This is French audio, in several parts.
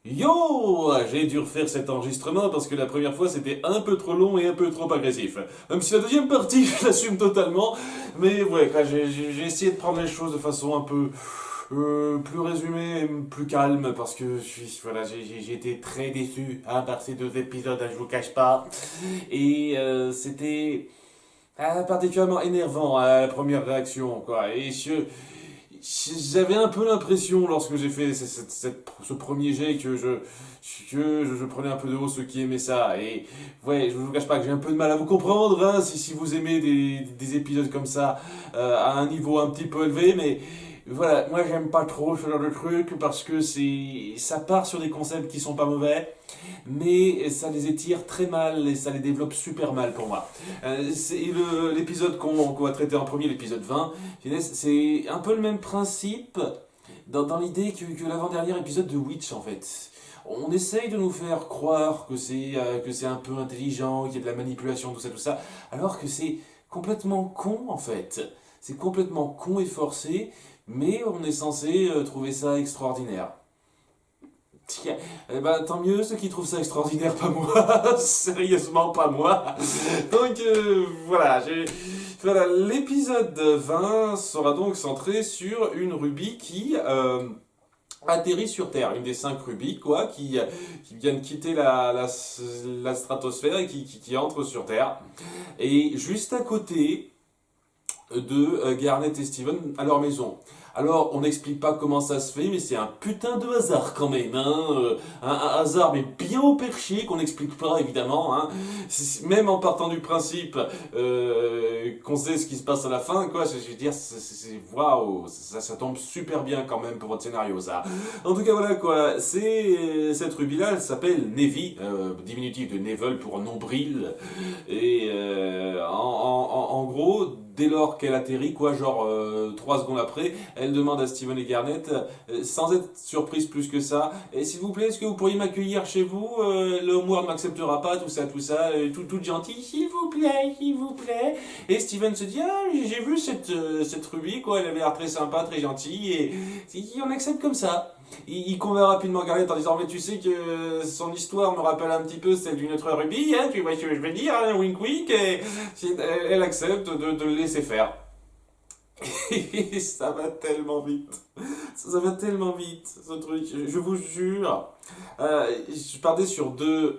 Yo! J'ai dû refaire cet enregistrement parce que la première fois c'était un peu trop long et un peu trop agressif. Même si la deuxième partie je l'assume totalement, mais ouais, quoi, j'ai essayé de prendre les choses de façon un peu plus résumée et plus calme parce que voilà, j'ai été très déçu par ces deux épisodes, je vous cache pas. Et c'était particulièrement énervant la première réaction, quoi. Et j'avais un peu l'impression, lorsque j'ai fait ce premier jet, que je prenais un peu de haut ceux qui aimaient ça. Et ouais, je vous cache pas que j'ai un peu de mal à vous comprendre, hein, si vous aimez des épisodes comme ça, à un niveau un petit peu élevé, mais voilà, moi j'aime pas trop ce genre de truc parce que ça part sur des concepts qui sont pas mauvais, mais ça les étire très mal et ça les développe super mal pour moi. L'épisode qu'on va traiter en premier, l'épisode 20, c'est un peu le même principe dans l'idée que l'avant-dernier épisode de Witch en fait. On essaye de nous faire croire que c'est un peu intelligent, qu'il y a de la manipulation, tout ça, alors que c'est complètement con en fait. C'est complètement con et forcé, mais on est censé trouver ça extraordinaire. Tiens, eh ben, tant mieux ceux qui trouvent ça extraordinaire, pas moi. Sérieusement, pas moi. Donc voilà, voilà, l'épisode 20 sera donc centré sur une Ruby qui atterrit sur Terre, une des 5 Ruby, quoi, qui vient de quitter la stratosphère et qui entre sur Terre. Et juste à côté de Garnet et Steven à leur maison. Alors, on n'explique pas comment ça se fait, mais c'est un putain de hasard quand même, hein. Un hasard, mais bien au perché, qu'on n'explique pas, évidemment, hein. Même en partant du principe qu'on sait ce qui se passe à la fin, quoi, je veux dire, waouh, ça tombe super bien quand même pour votre scénario, ça. En tout cas, voilà, quoi, cette rubis-là, elle s'appelle Nevi, diminutif de Nevel pour nombril, et en gros, dès lors qu'elle atterrit, quoi, genre 3 secondes après, elle demande à Steven et Garnet, sans être surprise plus que ça, et s'il vous plaît, est-ce que vous pourriez m'accueillir chez vous? Le Homeworld m'acceptera pas, tout ça, tout gentil, s'il vous plaît, s'il vous plaît. Et Steven se dit, ah, j'ai vu cette Ruby, quoi, elle avait l'air très sympa, très gentille, et on accepte comme ça. Il convainc rapidement Garnet en disant, mais tu sais que son histoire me rappelle un petit peu celle d'une autre Ruby, hein, tu vois ce que je veux dire, hein, wink wink, et elle accepte de le laisser faire. Et ça va tellement vite. Ça va tellement vite, ce truc. Je vous jure. Je partais sur deux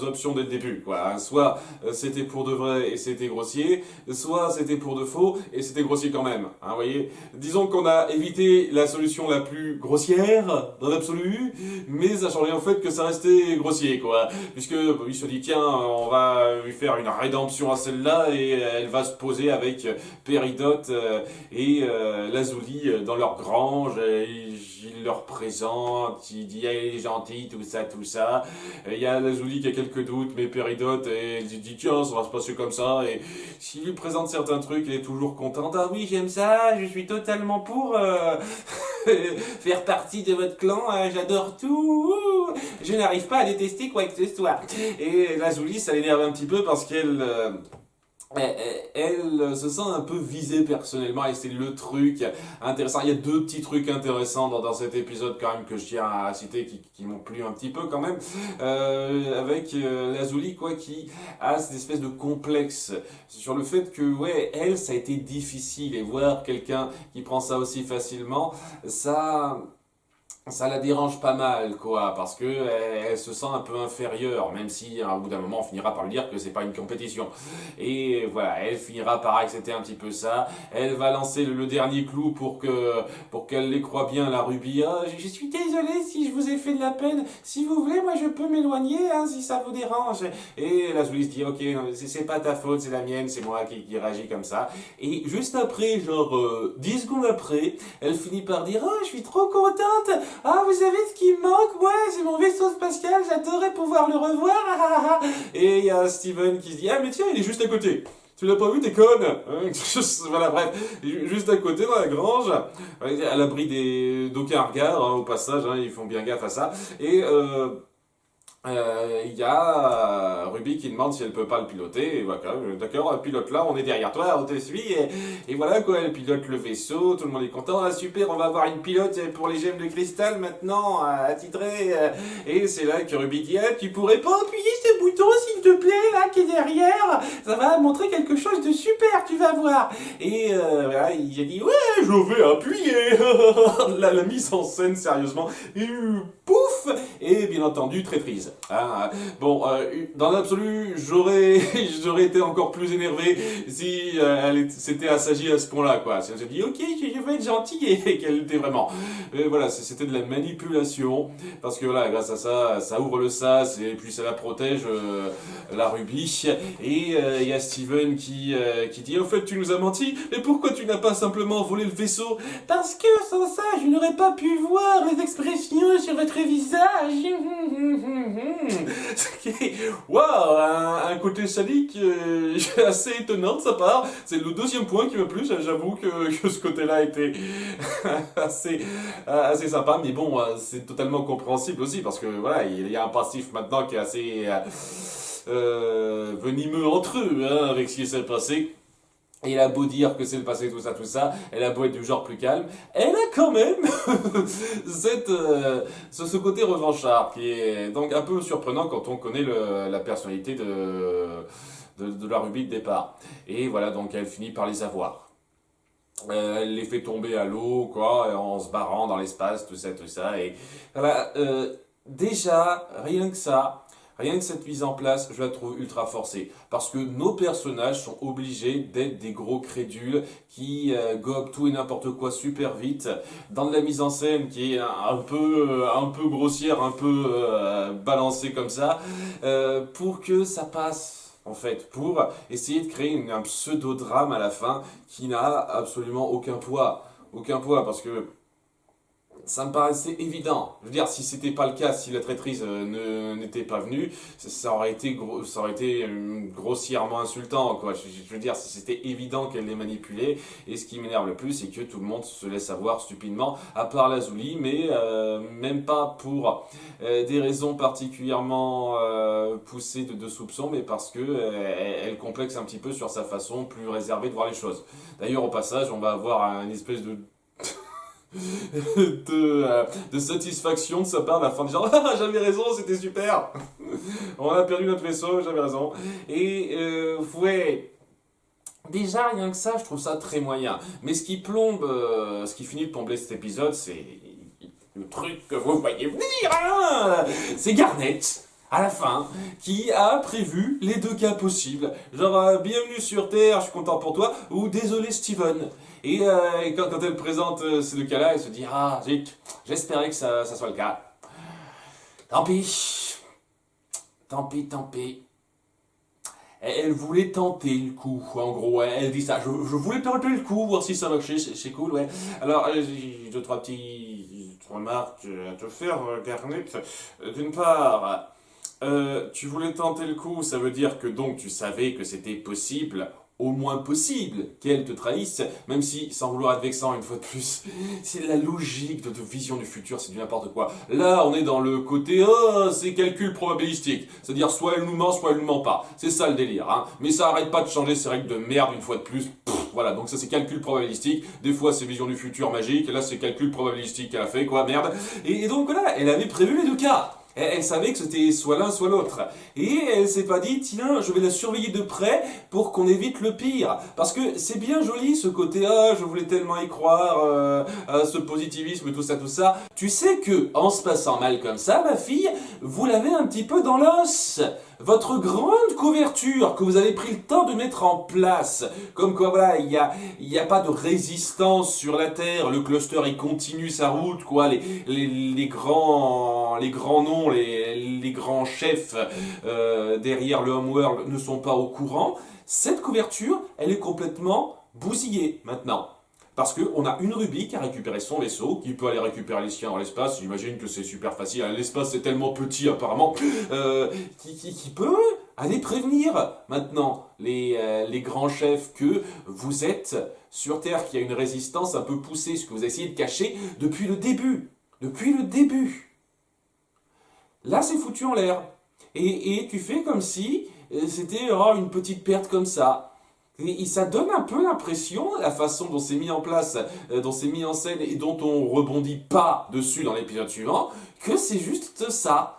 options dès le début, quoi, hein. Soit c'était pour de vrai et c'était grossier, soit c'était pour de faux et c'était grossier quand même, hein, vous voyez. Disons qu'on a évité la solution la plus grossière dans l'absolu, mais ça changeait en fait que ça restait grossier, quoi. Puisque il se dit, tiens, on va lui faire une rédemption à celle-là et elle va se poser avec Péridot et Lazuli dans leur grange. Il leur présente, il dit, elle est gentille, tout ça, tout ça. Il y a Lazuli qui a quelques doutes, mais Péridot, et il dit, tiens, ça va se passer comme ça. Et s'il lui présente certains trucs, il est toujours content. Ah oui, j'aime ça, je suis totalement pour faire partie de votre clan, j'adore tout. Je n'arrive pas à détester quoi que ce soit. Et Lazuli, ça l'énerve un petit peu parce elle se sent un peu visée personnellement et c'est le truc intéressant. Il y a deux petits trucs intéressants dans cet épisode quand même que je tiens à citer qui m'ont plu un petit peu quand même. Avec Lazuli, quoi, qui a cette espèce de complexe sur le fait que ouais, elle, ça a été difficile et voir quelqu'un qui prend ça aussi facilement, ça la dérange pas mal, quoi, parce que elle se sent un peu inférieure, même si au bout d'un moment on finira par lui dire que c'est pas une compétition. Et voilà, elle finira par accepter un petit peu ça. Elle va lancer le dernier clou pour qu'elle les croit bien, la Ruby. Ah, je suis désolé si je vous ai fait de la peine. Si vous voulez, moi je peux m'éloigner, hein, si ça vous dérange. Et la Julie se dit, ok, c'est pas ta faute, c'est la mienne, c'est moi qui réagis comme ça. Et juste après, genre 10 secondes après, elle finit par dire, oh, je suis trop contente. Ah, vous savez ce qui me manque? Ouais, c'est mon vaisseau spatial, j'adorerais pouvoir le revoir. Ah, ah, ah. Et il y a Steven qui se dit, ah, mais tiens, il est juste à côté. Tu l'as pas vu, t'es conne, hein. Voilà, bref, juste à côté dans la grange, à l'abri d'aucun regard, hein, au passage, hein, ils font bien gaffe à ça. Et Il y a Ruby qui demande si elle peut pas le piloter, et voilà, d'accord, pilote-là, on est derrière toi, on te suit, et voilà quoi, elle pilote le vaisseau, tout le monde est content, ah super, on va avoir une pilote pour les gemmes de cristal maintenant, attitré, et c'est là que Ruby dit, ah, tu pourrais pas appuyer ce bouton s'il te plaît, là, qui est derrière, ça va montrer quelque chose de super, tu vas voir, et voilà, il a dit, ouais, je vais appuyer, la mise en scène, sérieusement, et pouf, et bien entendu, traîtrise. Ah, bon, dans l'absolu, j'aurais été encore plus énervé si s'était assagie à ce point-là, quoi. Si elle s'est dit, ok, je vais être gentil et qu'elle était vraiment. Voilà, c'était de la manipulation parce que voilà, grâce à ça, ça ouvre le sas et puis ça la protège, la Ruby. Et il y a Steven qui dit, en fait, tu nous as menti, mais pourquoi tu n'as pas simplement volé le vaisseau? Parce que sans ça, je n'aurais pas pu voir les expressions sur votre visage. Waouh, un côté sadique assez étonnant de sa part. C'est le deuxième point qui me plu. J'avoue que ce côté-là était assez sympa. Mais bon, c'est totalement compréhensible aussi parce que voilà, il y a un passif maintenant qui est assez venimeux entre eux avec ce qui s'est passé. Et elle a beau dire que c'est le passé, tout ça, elle a beau être du genre plus calme, elle a quand même ce côté revanchard qui est donc un peu surprenant quand on connaît la personnalité de la Ruby de départ. Et voilà, donc elle finit par les avoir. Elle les fait tomber à l'eau, quoi, en se barrant dans l'espace, tout ça. Et voilà, déjà, rien que ça, rien que cette mise en place, je la trouve ultra forcée. Parce que nos personnages sont obligés d'être des gros crédules qui gobent tout et n'importe quoi super vite. Dans de la mise en scène qui est un peu grossière, un peu balancée comme ça, pour que ça passe. En fait, pour essayer de créer un pseudo-drame à la fin qui n'a absolument aucun poids. Aucun poids, parce que ça me paraissait évident. Je veux dire, si c'était pas le cas, si la traîtrise n'était pas venue, ça aurait été, grossièrement insultant, quoi. Je veux dire, c'était évident qu'elle les manipulait. Et ce qui m'énerve le plus, c'est que tout le monde se laisse avoir stupidement, à part Lazuli, mais même pas pour des raisons particulièrement poussées de soupçons, mais parce que elle complexe un petit peu sur sa façon plus réservée de voir les choses. D'ailleurs, au passage, on va avoir une espèce de de satisfaction de sa part à la fin du genre ah, j'avais raison, c'était super. On a perdu notre vaisseau, j'avais raison. Et ouais, déjà rien que ça, je trouve ça très moyen. Mais ce qui plombe, ce qui finit de plomber cet épisode, c'est le truc que vous voyez venir, hein, c'est Garnet. À la fin, qui a prévu les deux cas possibles. Genre, bienvenue sur Terre, je suis content pour toi, ou désolé Steven. Et quand elle présente ces deux cas-là, elle se dit, ah, zut, j'espérais que ça soit le cas. Tant pis. Tant pis. Elle voulait tenter le coup, en gros, elle dit ça. Je voulais tenter le coup, voir si ça marchait, c'est cool, ouais. Alors, j'ai deux, trois petites remarques à te faire, Garnet. D'une part, tu voulais tenter le coup, ça veut dire que donc tu savais que c'était possible, au moins possible, qu'elle te trahisse, même si, sans vouloir être vexant une fois de plus, c'est la logique de vision du futur, c'est du n'importe quoi. Là, on est dans le côté, oh, c'est calcul probabilistique, c'est-à-dire soit elle nous ment, soit elle nous ment pas. C'est ça le délire, hein. Mais ça arrête pas de changer ces règles de merde une fois de plus. Voilà, donc ça c'est calcul probabilistique, des fois c'est vision du futur magique, et là c'est calcul probabilistique qu'elle a fait, quoi, merde. Et donc voilà, elle avait prévu les deux cas. Elle savait que c'était soit l'un soit l'autre. Et elle s'est pas dit, tiens, je vais la surveiller de près pour qu'on évite le pire. Parce que c'est bien joli ce côté, ah, je voulais tellement y croire, à ce positivisme, tout ça. Tu sais que, en se passant mal comme ça, ma fille, vous l'avez un petit peu dans l'os. Votre grande couverture que vous avez pris le temps de mettre en place, comme quoi voilà, il y a pas de résistance sur la Terre, le cluster il continue sa route, quoi, les grands noms, les grands chefs derrière le Homeworld ne sont pas au courant. Cette couverture, elle est complètement bousillée maintenant. Parce qu'on a une Ruby qui a récupéré son vaisseau, qui peut aller récupérer les siens dans l'espace. J'imagine que c'est super facile. L'espace est tellement petit apparemment, qui peut aller prévenir maintenant les grands chefs que vous êtes sur Terre, qu'il y a une résistance un peu poussée, ce que vous essayez de cacher depuis le début. Depuis le début. Là, c'est foutu en l'air. Et tu fais comme si c'était une petite perte comme ça. Et ça donne un peu l'impression, la façon dont c'est mis en place, dont c'est mis en scène et dont on rebondit pas dessus dans l'épisode suivant, que c'est juste ça.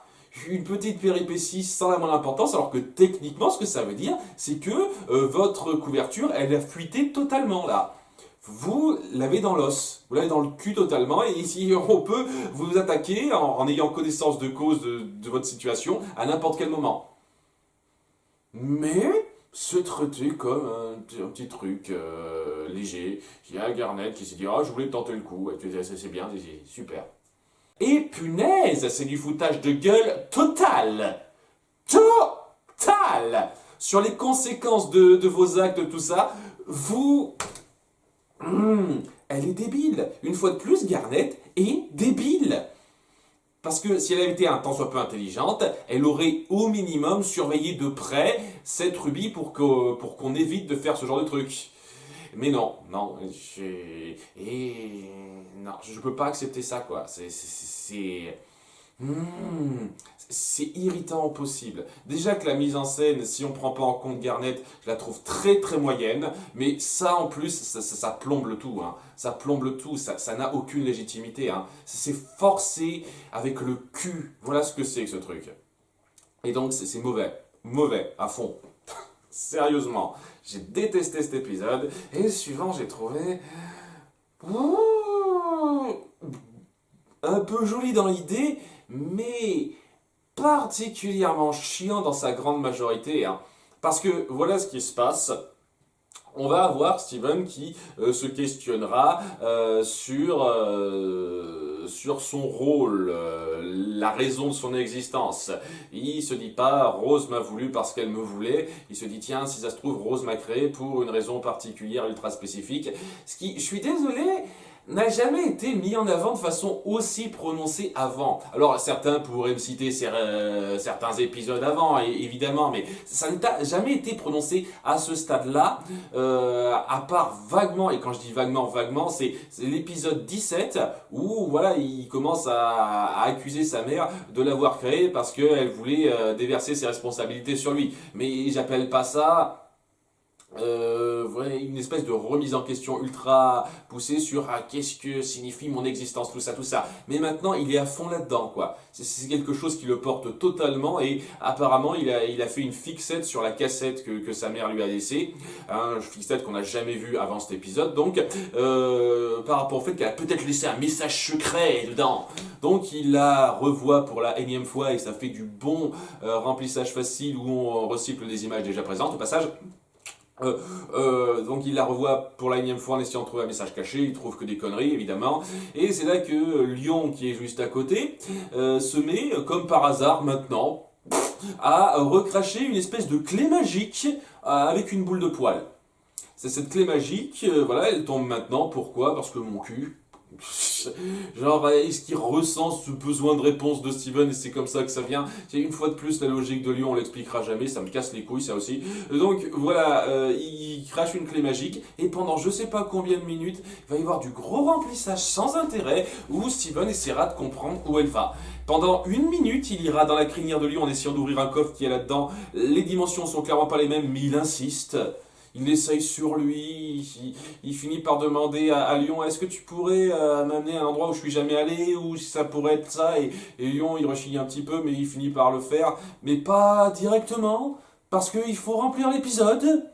Une petite péripétie sans la moindre importance, alors que techniquement, ce que ça veut dire, c'est que votre couverture, elle a fuité totalement là. Vous l'avez dans l'os, vous l'avez dans le cul totalement, et ici on peut vous attaquer en ayant connaissance de cause de votre situation à n'importe quel moment. Mais c'est traité comme un petit truc léger. Il y a Garnet qui s'est dit je voulais tenter le coup, c'est bien, c'est super. Et punaise, c'est du foutage de gueule total. Total. Sur les conséquences de vos actes, tout ça, vous... elle est débile. Une fois de plus, Garnet est débile. Parce que si elle avait été un tant soit peu intelligente, elle aurait au minimum surveillé de près cette Ruby pour qu'on évite de faire ce genre de truc. Mais non, je peux pas accepter ça, quoi. C'est irritant au possible. Déjà que la mise en scène, si on prend pas en compte Garnet, je la trouve très très moyenne, mais ça en plus, ça plombe le tout, hein. Ça plombe le tout, ça n'a aucune légitimité, hein. C'est forcé avec le cul. Voilà ce que c'est que ce truc. Et donc c'est mauvais, à fond. Sérieusement, j'ai détesté cet épisode, et le suivant j'ai trouvé... un peu joli dans l'idée, mais particulièrement chiant dans sa grande majorité, hein. Parce que voilà ce qui se passe. On va avoir Steven qui se questionnera sur son rôle, la raison de son existence. Il se dit pas Rose m'a voulu parce qu'elle me voulait. Il se dit tiens, si ça se trouve, Rose m'a créé pour une raison particulière, ultra spécifique. Ce qui, je suis désolé, n'a jamais été mis en avant de façon aussi prononcée avant. Alors certains pourraient me citer certains épisodes avant, évidemment, mais ça n'a jamais été prononcé à ce stade-là, à part vaguement, et quand je dis vaguement, c'est l'épisode 17 où voilà, il commence à accuser sa mère de l'avoir créé parce qu'elle voulait déverser ses responsabilités sur lui. Mais j'appelle pas ça... une espèce de remise en question ultra poussée sur qu'est-ce que signifie mon existence, tout ça. Mais maintenant, il est à fond là-dedans, quoi. C'est quelque chose qui le porte totalement et apparemment, il a fait une fixette sur la cassette que sa mère lui a laissée. Une fixette qu'on n'a jamais vue avant cet épisode, donc par rapport au fait qu'elle a peut-être laissé un message secret dedans. Donc il la revoit pour la énième fois et ça fait du bon remplissage facile où on recycle des images déjà présentes au passage. Donc il la revoit pour la énième fois en essayant de trouver un message caché, il trouve que des conneries évidemment, et c'est là que Lyon qui est juste à côté se met comme par hasard maintenant à recracher une espèce de clé magique avec une boule de poil. C'est cette clé magique, voilà, elle tombe maintenant, pourquoi? Parce que mon cul... Genre, est-ce qu'il ressent ce besoin de réponse de Steven et c'est comme ça que ça vient? Une fois de plus, la logique de Lyon, on l'expliquera jamais, ça me casse les couilles, ça aussi. Donc voilà, il crache une clé magique et pendant je sais pas combien de minutes, il va y avoir du gros remplissage sans intérêt où Steven essaiera de comprendre où elle va. Pendant 1 minute, il ira dans la crinière de Lyon en essayant d'ouvrir un coffre qui est là-dedans. Les dimensions sont clairement pas les mêmes, mais il insiste. Il essaye sur lui, il finit par demander à Lyon, est-ce que tu pourrais m'amener à un endroit où je suis jamais allé, où ça pourrait être ça, et Lyon il rechigne un petit peu, mais il finit par le faire, mais pas directement, parce qu'il faut remplir l'épisode.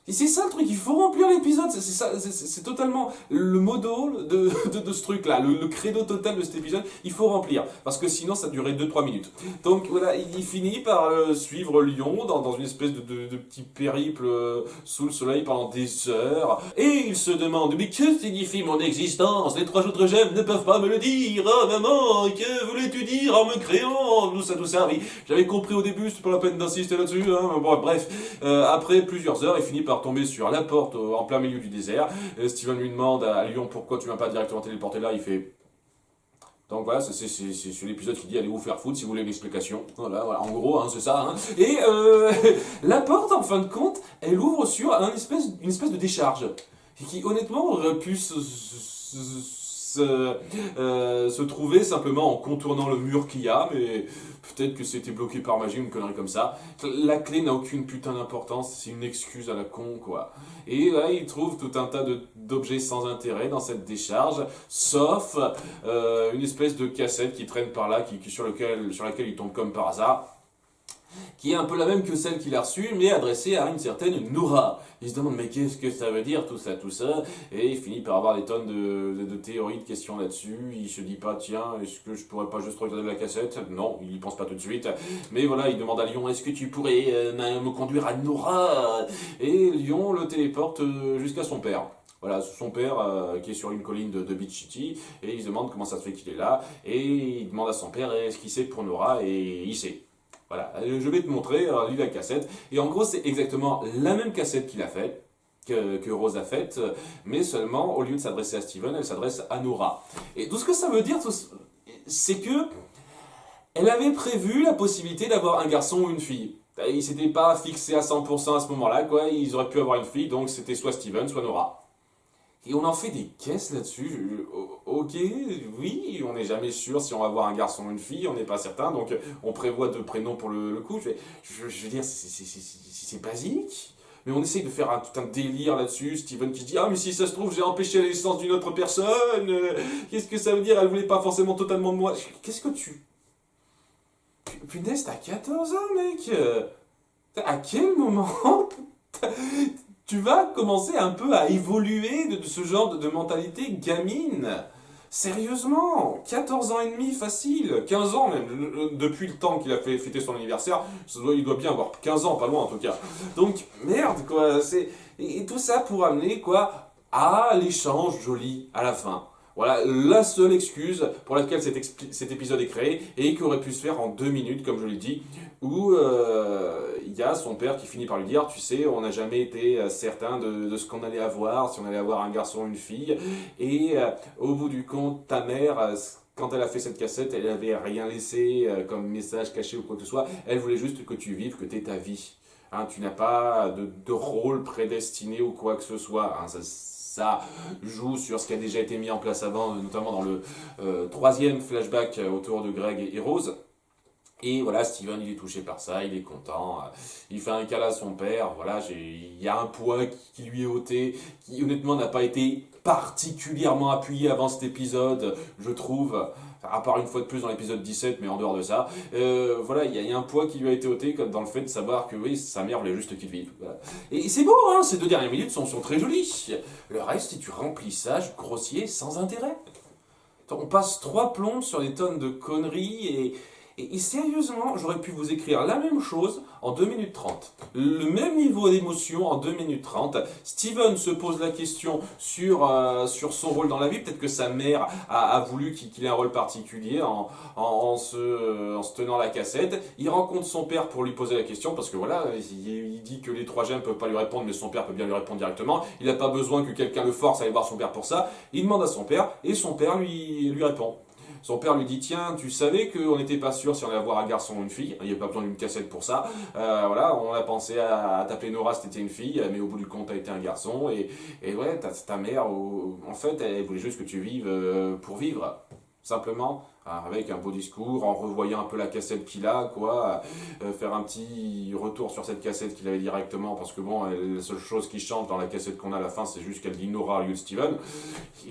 Et c'est ça le truc, il faut remplir l'épisode, c'est totalement le modo de ce truc-là, le credo total de cet épisode, il faut remplir, parce que sinon ça durait 2-3 minutes. Donc voilà, il finit par suivre Lyon dans une espèce de petit périple sous le soleil pendant des heures, et il se demande, mais que signifie mon existence? Les 3 autres gemmes ne peuvent pas me le dire, oh maman, que voulais-tu dire en me créant? Tout ça, oui, j'avais compris au début, c'est pas la peine d'insister là-dessus, hein. Bon, bref, après plusieurs heures, il finit par tomber sur la porte en plein milieu du désert. Steven lui demande à Lyon pourquoi tu m'as pas directement téléporté là. Il fait. Donc voilà, c'est sur l'épisode qui dit allez vous faire foutre si vous voulez une explication. Voilà, en gros, hein, c'est ça. Hein. Et la porte, en fin de compte, elle ouvre sur une espèce de décharge qui honnêtement aurait pu se trouver simplement en contournant le mur qu'il y a, mais peut-être que c'était bloqué par magie ou une connerie comme ça. La clé n'a aucune putain d'importance, c'est une excuse à la con, quoi. Et là, il trouve tout un tas d'objets sans intérêt dans cette décharge, sauf une espèce de cassette qui traîne par là, sur laquelle il tombe comme par hasard, qui est un peu la même que celle qu'il a reçue, mais adressée à une certaine Noura. Il se demande, mais qu'est-ce que ça veut dire, tout ça, et il finit par avoir des tonnes de théories, de questions là-dessus. Il se dit pas, tiens, est-ce que je pourrais pas juste regarder la cassette? Non, il y pense pas tout de suite. Mais voilà, il demande à Lyon, est-ce que tu pourrais me conduire à Noura? Et Lyon le téléporte jusqu'à son père. Voilà, son père qui est sur une colline de Beach City, et il se demande comment ça se fait qu'il est là, et il demande à son père, est-ce qu'il sait pour Nora, et il sait. Voilà, je vais te montrer, lis la cassette. Et en gros, c'est exactement la même cassette qu'il a faite, que Rose a faite, mais seulement, au lieu de s'adresser à Steven, elle s'adresse à Nora. Et tout ce que ça veut dire, c'est que elle avait prévu la possibilité d'avoir un garçon ou une fille. Ils s'étaient pas fixés à 100% à ce moment-là, quoi. Ils auraient pu avoir une fille, donc c'était soit Steven, soit Nora. Et on en fait des caisses là-dessus. Ok, oui, on n'est jamais sûr si on va avoir un garçon ou une fille, on n'est pas certain, donc on prévoit deux prénoms pour le coup. Je veux dire, c'est basique. Mais on essaye de faire tout un délire là-dessus. Steven qui se dit, ah mais si ça se trouve j'ai empêché la naissance d'une autre personne. Qu'est-ce que ça veut dire? Elle voulait pas forcément totalement de moi. Qu'est-ce que tu... Punaise, t'as 14 ans, mec. À quel moment tu vas commencer un peu à évoluer de ce genre de mentalité gamine? Sérieusement, 14 ans et demi facile, 15 ans même, depuis le temps qu'il a fait fêter son anniversaire, il doit bien avoir 15 ans, pas loin en tout cas. Donc merde quoi, et tout ça pour amener quoi à l'échange joli à la fin. Voilà la seule excuse pour laquelle cet épisode est créé et qui aurait pu se faire en 2 minutes, comme je l'ai dit, où il y a son père qui finit par lui dire, tu sais, on n'a jamais été certain de ce qu'on allait avoir, si on allait avoir un garçon ou une fille, et au bout du compte, ta mère, quand elle a fait cette cassette, elle n'avait rien laissé comme message caché ou quoi que ce soit, elle voulait juste que tu vives, que tu aies ta vie. Hein, tu n'as pas de rôle prédestiné ou quoi que ce soit. Hein, ça joue sur ce qui a déjà été mis en place avant, notamment dans le troisième flashback autour de Greg et Rose. Et voilà, Steven, il est touché par ça, il est content, il fait un câlin à son père, voilà, il y a un poids qui lui est ôté, qui honnêtement n'a pas été particulièrement appuyé avant cet épisode, je trouve, à part une fois de plus dans l'épisode 17, mais en dehors de ça, voilà, il y a un poids qui lui a été ôté, comme dans le fait de savoir que oui, sa mère voulait juste qu'il vive. Voilà. Et c'est beau, hein, ces 2 dernières minutes sont très jolies. Le reste, c'est du remplissage grossier sans intérêt. On passe 3 plombs sur des tonnes de conneries et sérieusement, j'aurais pu vous écrire la même chose en 2 minutes 30. Le même niveau d'émotion en 2 minutes 30. Steven se pose la question sur son rôle dans la vie. Peut-être que sa mère a voulu qu'il ait un rôle particulier en se tenant la cassette. Il rencontre son père pour lui poser la question parce que voilà, il dit que les 3G ne peuvent pas lui répondre, mais son père peut bien lui répondre directement. Il n'a pas besoin que quelqu'un le force à aller voir son père pour ça. Il demande à son père et son père lui répond. Son père lui dit, tiens, tu savais qu'on n'était pas sûr si on allait avoir un garçon ou une fille, il n'y a pas besoin d'une cassette pour ça, voilà, on a pensé à t'appeler Nora si t'étais une fille, mais au bout du compte t'as été un garçon, et ouais, ta mère, en fait, elle voulait juste que tu vives pour vivre, simplement, avec un beau discours, en revoyant un peu la cassette qu'il a, quoi, faire un petit retour sur cette cassette qu'il avait directement, parce que bon, la seule chose qui change dans la cassette qu'on a à la fin, c'est juste qu'elle dit Nora au lieu de Steven,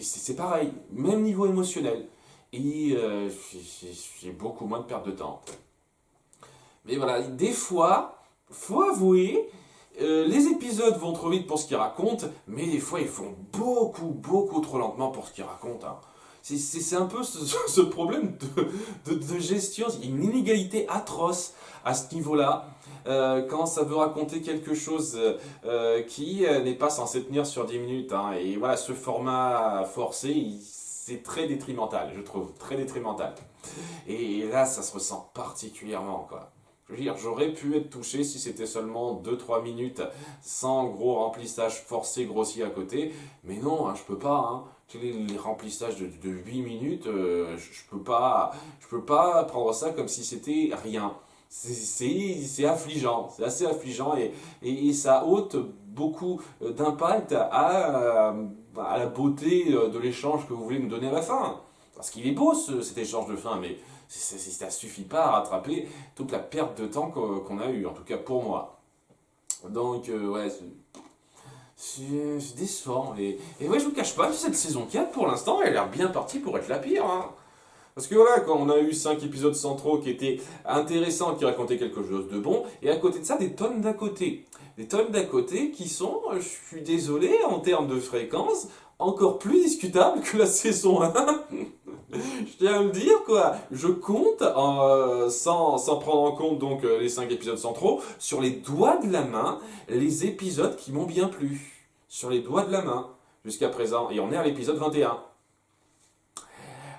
c'est pareil, même niveau émotionnel. Et j'ai beaucoup moins de perte de temps. Mais voilà, des fois, faut avouer, les épisodes vont trop vite pour ce qu'ils racontent, mais des fois ils font beaucoup trop lentement pour ce qu'ils racontent. Hein. C'est un peu ce problème de gestion, il y a une inégalité atroce à ce niveau-là. Quand ça veut raconter quelque chose qui n'est pas censé tenir sur 10 minutes. Hein. Et voilà, ce format forcé, c'est très détrimental, je trouve, très détrimental. Et là, ça se ressent particulièrement, quoi. Je veux dire, j'aurais pu être touché si c'était seulement 2-3 minutes sans gros remplissage forcé grossier à côté, mais non, hein, je peux pas. Hein. Les remplissages de 8 minutes, je peux pas prendre ça comme si c'était rien. C'est affligeant, c'est assez affligeant et ça ôte beaucoup d'impact à la beauté de l'échange que vous voulez nous donner à la fin. Parce qu'il est beau cet échange de fin, mais ça suffit pas à rattraper toute la perte de temps qu'on a eue, en tout cas pour moi. Donc, ouais, c'est décevant. Et ouais, je vous cache pas, cette saison 4, pour l'instant, elle a l'air bien partie pour être la pire. Hein. Parce que voilà, quand on a eu 5 épisodes centraux qui étaient intéressants, qui racontaient quelque chose de bon, et à côté de ça, des tonnes d'à côté. Des tonnes d'à côté qui sont, je suis désolé, en termes de fréquence, encore plus discutables que la saison 1. Je tiens à le dire, quoi. Je compte, sans prendre en compte donc les 5 épisodes centraux, sur les doigts de la main, les épisodes qui m'ont bien plu. Sur les doigts de la main, jusqu'à présent. Et on est à l'épisode 21.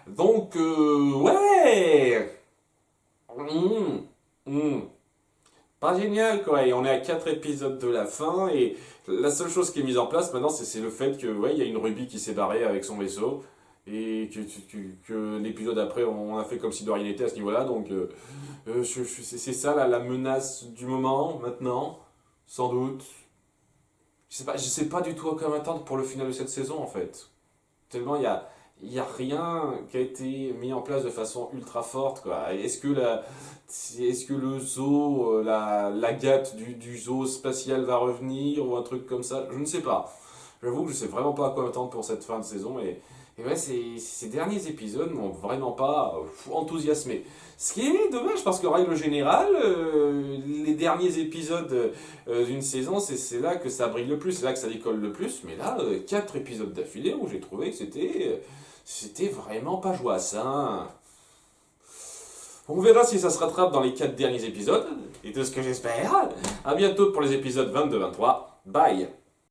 Donc, ouais. Pas génial, quoi. Et on est à 4 épisodes de la fin, et la seule chose qui est mise en place maintenant, c'est le fait que, ouais, il y a une Ruby qui s'est barrée avec son vaisseau, et que l'épisode après, on a fait comme si de rien n'était à ce niveau-là, donc c'est ça la menace du moment, maintenant, sans doute. Je sais pas du tout à quoi m'attendre pour le final de cette saison, en fait. Tellement il y a rien qui a été mis en place de façon ultra forte, quoi. Est-ce que le zoo, la gâte du zoo spatial va revenir ou un truc comme ça? Je ne sais pas. J'avoue que je sais vraiment pas à quoi m'attendre pour cette fin de saison, et ouais, ces derniers épisodes m'ont vraiment pas enthousiasmé. Ce qui est dommage parce qu'en règle générale, les derniers épisodes d'une saison, c'est là que ça brille le plus, c'est là que ça décolle le plus. Mais là, 4 épisodes d'affilée où j'ai trouvé que c'était vraiment pas joyeux. Hein. On verra si ça se rattrape dans les 4 derniers épisodes, et tout ce que j'espère. À bientôt pour les épisodes 22-23. Bye!